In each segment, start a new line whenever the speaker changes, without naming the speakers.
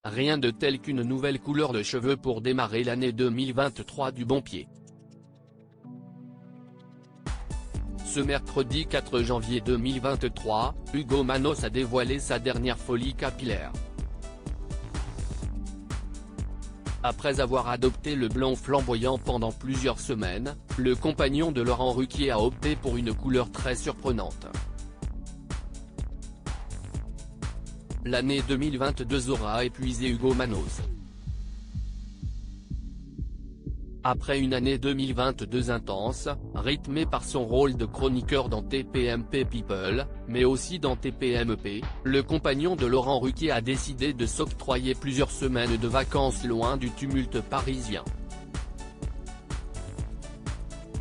rien de tel qu'une nouvelle couleur de cheveux pour démarrer l'année 2023 du bon pied. Ce mercredi 4 janvier 2023, Hugo Manos a dévoilé sa dernière folie capillaire. Après avoir adopté le blond flamboyant pendant plusieurs semaines, le compagnon de Laurent Ruquier a opté pour une couleur très surprenante. L'année 2022 aura épuisé Hugo Manos. Après une année 2022 intense, rythmée par son rôle de chroniqueur dans TPMP People, mais aussi dans TPMP, le compagnon de Laurent Ruquier a décidé de s'octroyer plusieurs semaines de vacances loin du tumulte parisien.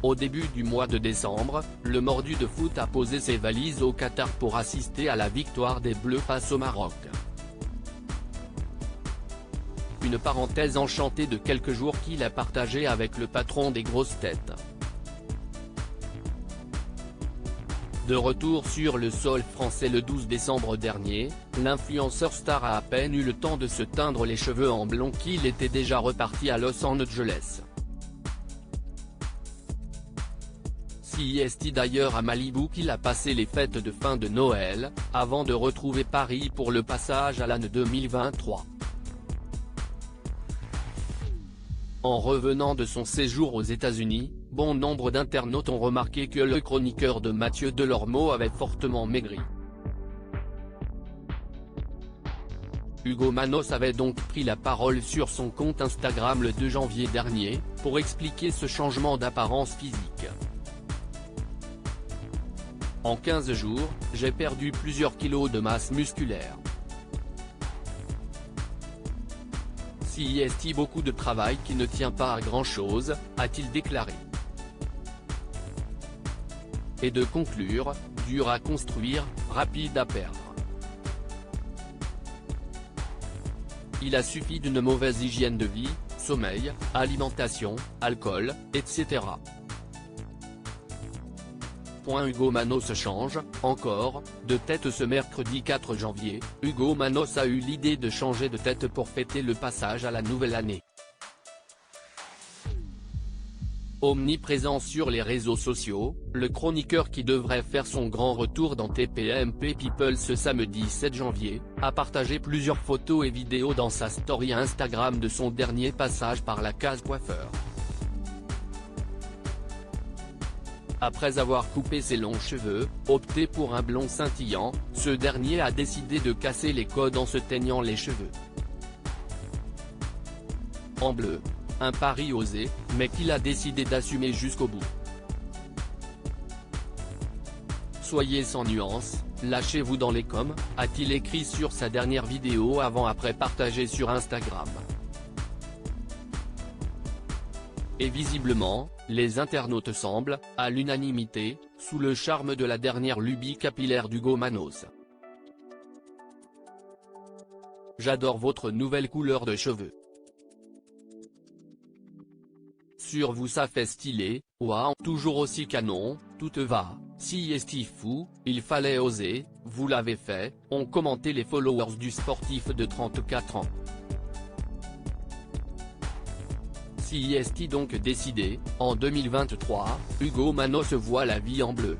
Au début du mois de décembre, le mordu de foot a posé ses valises au Qatar pour assister à la victoire des Bleus face au Maroc. Une parenthèse enchantée de quelques jours qu'il a partagée avec le patron des grosses têtes. De retour sur le sol français le 12 décembre dernier, l'influenceur star a à peine eu le temps de se teindre les cheveux en blond qu'il était déjà reparti à Los Angeles. CEST d'ailleurs à Malibu qu'il a passé les fêtes de fin de Noël, avant de retrouver Paris pour le passage à l'année 2023. En revenant de son séjour aux États-Unis, bon nombre d'internautes ont remarqué que le chroniqueur de Mathieu Delormeau avait fortement maigri. Hugo Manos avait donc pris la parole sur son compte Instagram le 2 janvier dernier, pour expliquer ce changement d'apparence physique. En 15 jours, j'ai perdu plusieurs kilos de masse musculaire. CEST beaucoup de travail qui ne tient pas à grand-chose, a-t-il déclaré. Et de conclure, dur à construire, rapide à perdre. Il a suffi d'une mauvaise hygiène de vie, sommeil, alimentation, alcool, etc. Hugo Manos change, encore, de tête ce mercredi 4 janvier, Hugo Manos a eu l'idée de changer de tête pour fêter le passage à la nouvelle année. Omniprésent sur les réseaux sociaux, le chroniqueur qui devrait faire son grand retour dans TPMP People ce samedi 7 janvier, a partagé plusieurs photos et vidéos dans sa story Instagram de son dernier passage par la case coiffeur. Après avoir coupé ses longs cheveux, opté pour un blond scintillant, ce dernier a décidé de casser les codes en se teignant les cheveux en bleu. Un pari osé, mais qu'il a décidé d'assumer jusqu'au bout. Soyez sans nuance, lâchez-vous dans les coms, a-t-il écrit sur sa dernière vidéo avant-après partagée sur Instagram. Et visiblement, les internautes semblent, à l'unanimité, sous le charme de la dernière lubie capillaire d'Hugo Manos. J'adore votre nouvelle couleur de cheveux. Sur vous ça fait stylé, waouh, toujours aussi canon, tout te va, CEST fou, il fallait oser, vous l'avez fait, ont commenté les followers du sportif de 34 ans. CEST donc décidé, en 2023, Hugo Manos voit la vie en bleu.